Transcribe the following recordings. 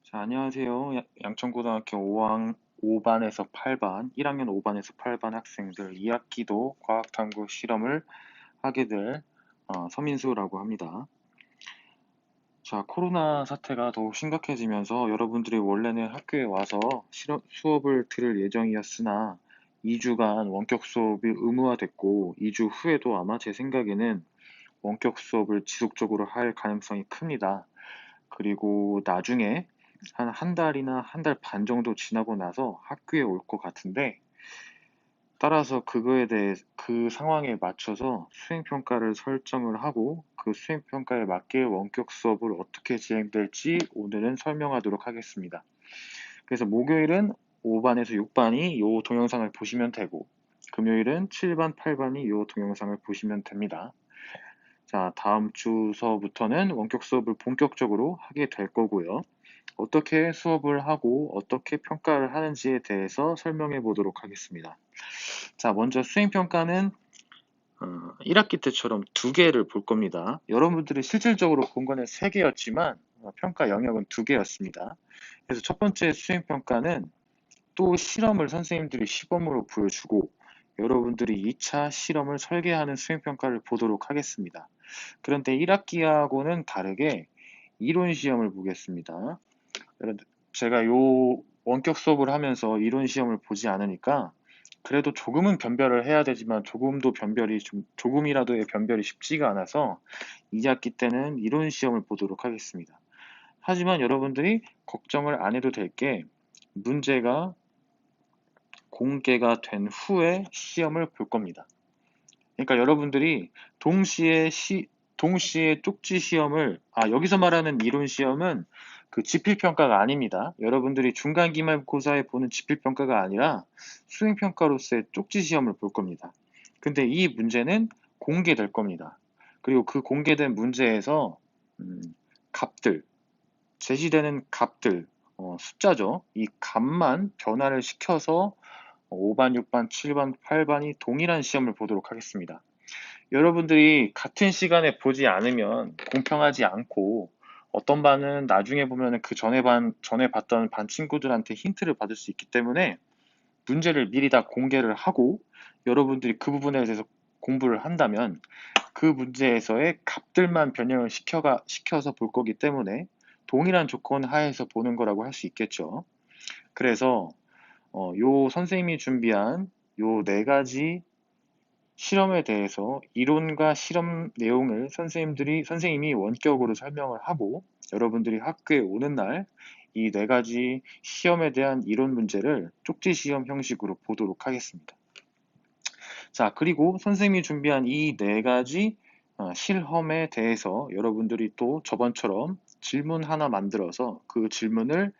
자, 안녕하세요. 양천고등학교 5반에서 8반, 1학년 5반에서 8반 학생들 2학기도 과학탐구 실험을 하게 될 서민수라고 합니다. 자, 코로나 사태가 더욱 심각해지면서 여러분들이 원래는 학교에 와서 수업을 들을 예정이었으나 2주간 원격 수업이 의무화됐고 2주 후에도 아마 제 생각에는 원격 수업을 지속적으로 할 가능성이 큽니다. 그리고 나중에 한 달이나 한 달 반 정도 지나고 나서 학교에 올 것 같은데, 따라서 그거에 대해 그 상황에 맞춰서 수행평가를 설정을 하고 그 수행평가에 맞게 원격 수업을 어떻게 진행될지 오늘은 설명하도록 하겠습니다. 그래서 목요일은 5반에서 6반이 이 동영상을 보시면 되고, 금요일은 7반, 8반이 이 동영상을 보시면 됩니다. 자, 다음 주서부터는 원격 수업을 본격적으로 하게 될 거고요. 어떻게 수업을 하고 어떻게 평가를 하는지에 대해서 설명해 보도록 하겠습니다. 자, 먼저 수행평가는 1학기 때처럼 두 개를 볼 겁니다. 여러분들이 실질적으로 본 거는 세 개였지만 평가 영역은 두 개였습니다. 그래서 첫 번째 수행평가는 또 실험을 선생님들이 시범으로 보여주고 여러분들이 2차 실험을 설계하는 수행평가를 보도록 하겠습니다. 그런데 1학기하고는 다르게 이론 시험을 보겠습니다. 제가 요 원격 수업을 하면서 이론 시험을 보지 않으니까 그래도 조금은 변별을 해야 되지만 조금이라도의 변별이 쉽지가 않아서 2학기 때는 이론 시험을 보도록 하겠습니다. 하지만 여러분들이 걱정을 안 해도 될 게 문제가 공개가 된 후에 시험을 볼 겁니다. 그러니까 여러분들이 동시에 쪽지 시험을, 여기서 말하는 이론 시험은 그 지필평가가 아닙니다. 여러분들이 중간 기말고사에 보는 지필평가가 아니라 수행평가로서의 쪽지 시험을 볼 겁니다. 근데 이 문제는 공개될 겁니다. 그리고 그 공개된 문제에서 음, 값들, 제시되는 값들, 숫자죠. 이 값만 변화를 시켜서 5반, 6반, 7반, 8반이 동일한 시험을 보도록 하겠습니다. 여러분들이 같은 시간에 보지 않으면 공평하지 않고 어떤 반은 나중에 보면 그 전에 봤던 반 친구들한테 힌트를 받을 수 있기 때문에 문제를 미리 다 공개를 하고 여러분들이 그 부분에 대해서 공부를 한다면 그 문제에서의 값들만 변형을 시켜서 볼 거기 때문에 동일한 조건 하에서 보는 거라고 할 수 있겠죠. 그래서 요 선생님이 준비한 요 네 가지 실험에 대해서 이론과 실험 내용을 선생님이 원격으로 설명을 하고 여러분들이 학교에 오는 날 이 네 가지 시험에 대한 이론 문제를 쪽지 시험 형식으로 보도록 하겠습니다. 자, 그리고 선생님이 준비한 이 네 가지 실험에 대해서 여러분들이 또 저번처럼 질문 하나 만들어서 그 질문을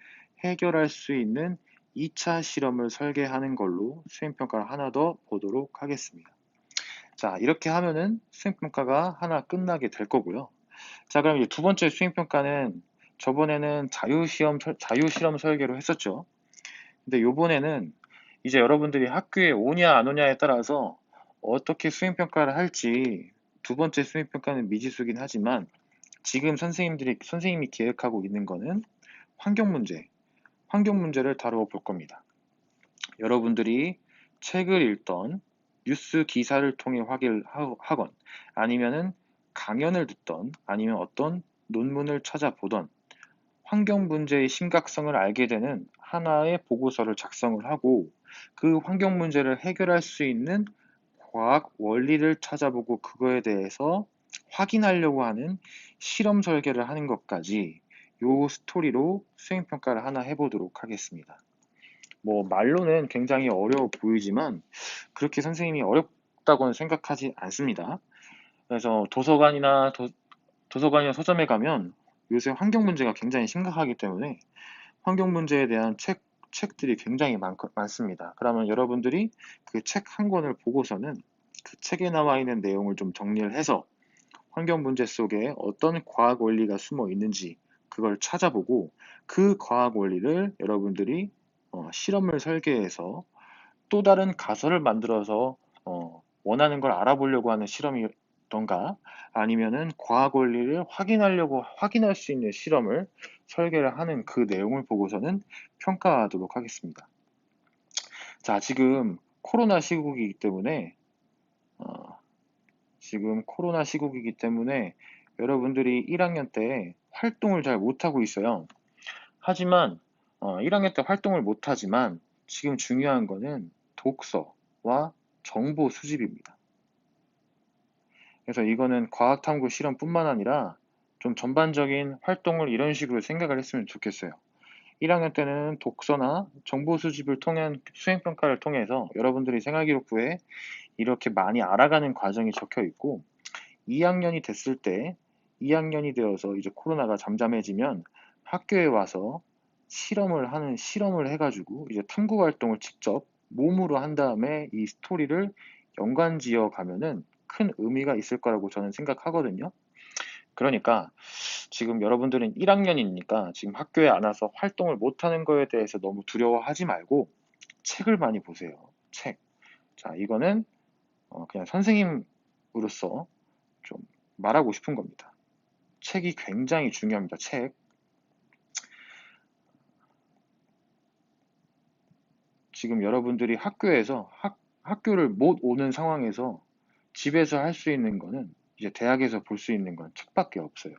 해결할 수 있는 2차 실험을 설계하는 걸로 수행평가를 하나 더 보도록 하겠습니다. 자, 이렇게 하면은 수행평가가 하나 끝나게 될 거고요. 자, 그럼 이제 두 번째 수행평가는 저번에는 자유실험 설계로 했었죠. 근데 요번에는 이제 여러분들이 학교에 오냐 안 오냐에 따라서 어떻게 수행평가를 할지 두 번째 수행평가는 미지수긴 하지만 지금 선생님이 계획하고 있는 거는 환경 문제, 환경 문제를 다루어 볼 겁니다. 여러분들이 책을 읽던 뉴스 기사를 통해 확인을 하건 아니면은 강연을 듣던 아니면 어떤 논문을 찾아보던 환경 문제의 심각성을 알게 되는 하나의 보고서를 작성을 하고 그 환경 문제를 해결할 수 있는 과학 원리를 찾아보고 그거에 대해서 확인하려고 하는 실험 설계를 하는 것까지 요 스토리로 수행평가를 하나 해보도록 하겠습니다. 뭐 말로는 굉장히 어려워 보이지만 그렇게 선생님이 어렵다고는 생각하지 않습니다. 그래서 도서관이나 서점에 가면 요새 환경 문제가 굉장히 심각하기 때문에 환경 문제에 대한 책들이 굉장히 많습니다. 그러면 여러분들이 그 책 한 권을 보고서는 그 책에 나와 있는 내용을 좀 정리를 해서 환경 문제 속에 어떤 과학 원리가 숨어 있는지 그걸 찾아보고 그 과학 원리를 여러분들이 실험을 설계해서 또 다른 가설을 만들어서 원하는 걸 알아보려고 하는 실험이던가 아니면은 과학 원리를 확인할 수 있는 실험을 설계를 하는 그 내용을 보고서는 평가하도록 하겠습니다. 자, 지금 코로나 시국이기 때문에 어, 여러분들이 1학년 때 활동을 잘 못하고 있어요. 하지만 1학년 때 활동을 못하지만 지금 중요한 거는 독서와 정보 수집입니다. 그래서 이거는 과학탐구 실험뿐만 아니라 좀 전반적인 활동을 이런 식으로 생각을 했으면 좋겠어요. 1학년 때는 독서나 정보 수집을 통한 수행평가를 통해서 여러분들이 생활기록부에 이렇게 많이 알아가는 과정이 적혀 있고, 2학년이 됐을 때, 2학년이 되어서 이제 코로나가 잠잠해지면 학교에 와서 실험을 해가지고 이제 탐구 활동을 직접 몸으로 한 다음에 이 스토리를 연관지어 가면은 큰 의미가 있을 거라고 저는 생각하거든요. 그러니까 지금 여러분들은 1학년이니까 지금 학교에 안 와서 활동을 못하는 거에 대해서 너무 두려워하지 말고 책을 많이 보세요. 책. 자, 이거는 그냥 선생님으로서 좀 말하고 싶은 겁니다. 책이 굉장히 중요합니다. 책. 지금 여러분들이 학교를 못 오는 상황에서 집에서 할 수 있는 거는 이제 대학에서 볼 수 있는 건 책밖에 없어요.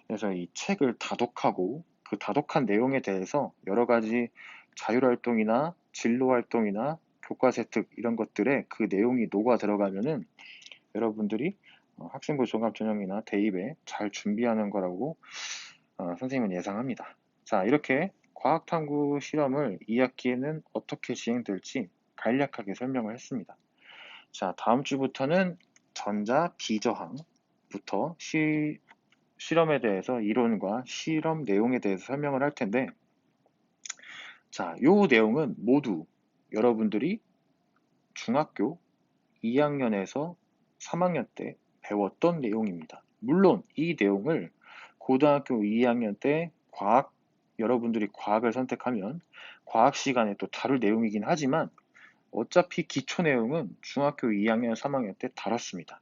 그래서 이 책을 다독하고 그 다독한 내용에 대해서 여러 가지 자율활동이나 진로활동이나 교과세특 이런 것들에 그 내용이 녹아 들어가면은 여러분들이 학생부 종합전형이나 대입에 잘 준비하는 거라고 선생님은 예상합니다. 자, 이렇게 과학탐구 실험을 2학기에는 어떻게 진행될지 간략하게 설명을 했습니다. 자, 다음 주부터는 전자 비저항부터 실험에 대해서 이론과 실험 내용에 대해서 설명을 할 텐데, 자, 요 내용은 모두 여러분들이 중학교 2학년에서 3학년 때 배웠던 내용입니다. 물론 이 내용을 고등학교 2학년 때 여러분들이 과학을 선택하면 과학 시간에 또 다룰 내용이긴 하지만 어차피 기초 내용은 중학교 2학년, 3학년 때 다뤘습니다.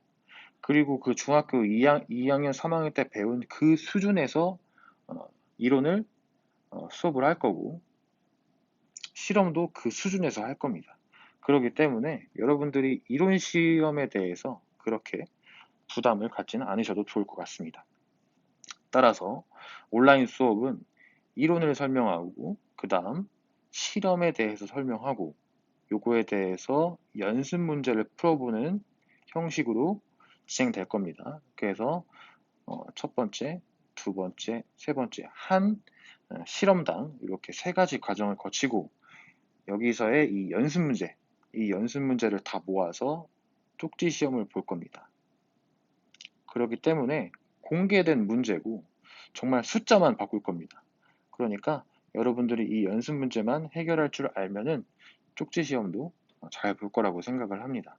그리고 그 중학교 2학년, 3학년 때 배운 그 수준에서 이론을 수업을 할 거고 실험도 그 수준에서 할 겁니다. 그렇기 때문에 여러분들이 이론 시험에 대해서 그렇게 부담을 갖지는 않으셔도 좋을 것 같습니다. 따라서 온라인 수업은 이론을 설명하고 그 다음 실험에 대해서 설명하고 요거에 대해서 연습 문제를 풀어보는 형식으로 진행될 겁니다. 그래서 첫 번째, 두 번째, 세 번째 한 실험당 이렇게 세 가지 과정을 거치고 여기서의 이 연습 문제를 다 모아서 쪽지 시험을 볼 겁니다. 그렇기 때문에 공개된 문제고 정말 숫자만 바꿀 겁니다. 그러니까 여러분들이 이 연습 문제만 해결할 줄 알면은 쪽지 시험도 잘 볼 거라고 생각을 합니다.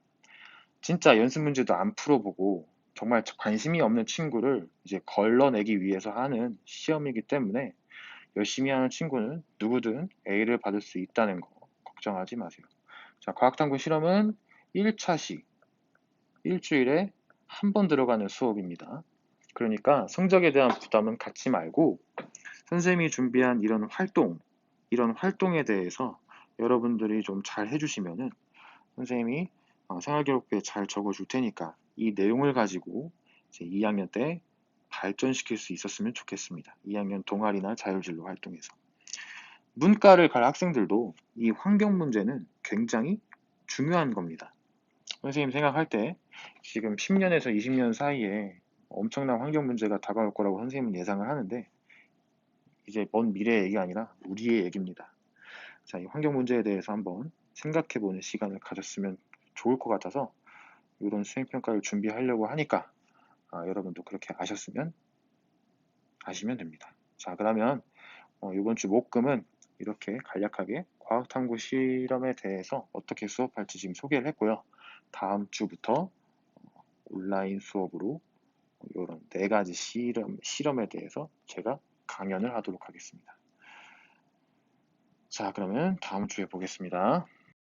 진짜 연습 문제도 안 풀어보고 정말 관심이 없는 친구를 이제 걸러내기 위해서 하는 시험이기 때문에 열심히 하는 친구는 누구든 A를 받을 수 있다는 거 걱정하지 마세요. 자, 과학탐구 실험은 1차시 일주일에 한 번 들어가는 수업입니다. 그러니까 성적에 대한 부담은 갖지 말고 선생님이 준비한 이런 활동에 대해서 여러분들이 좀 잘 해주시면은 선생님이 생활기록부에 잘 적어줄 테니까 이 내용을 가지고 이제 2학년 때 발전시킬 수 있었으면 좋겠습니다. 2학년 동아리나 자율진로 활동에서. 문과를 갈 학생들도 이 환경 문제는 굉장히 중요한 겁니다. 선생님 생각할 때 지금 10년에서 20년 사이에 엄청난 환경 문제가 다가올 거라고 선생님은 예상을 하는데 이제 먼 미래의 얘기가 아니라 우리의 얘기입니다. 자, 이 환경 문제에 대해서 한번 생각해보는 시간을 가졌으면 좋을 것 같아서 이런 수행평가를 준비하려고 하니까 여러분도 그렇게 아시면 됩니다. 자, 그러면 이번 주 목금은 이렇게 간략하게 과학탐구 실험에 대해서 어떻게 수업할지 지금 소개를 했고요. 다음 주부터 온라인 수업으로 이런 네 가지 실험에 대해서 제가 강연을 하도록 하겠습니다. 자, 그러면 다음 주에 보겠습니다.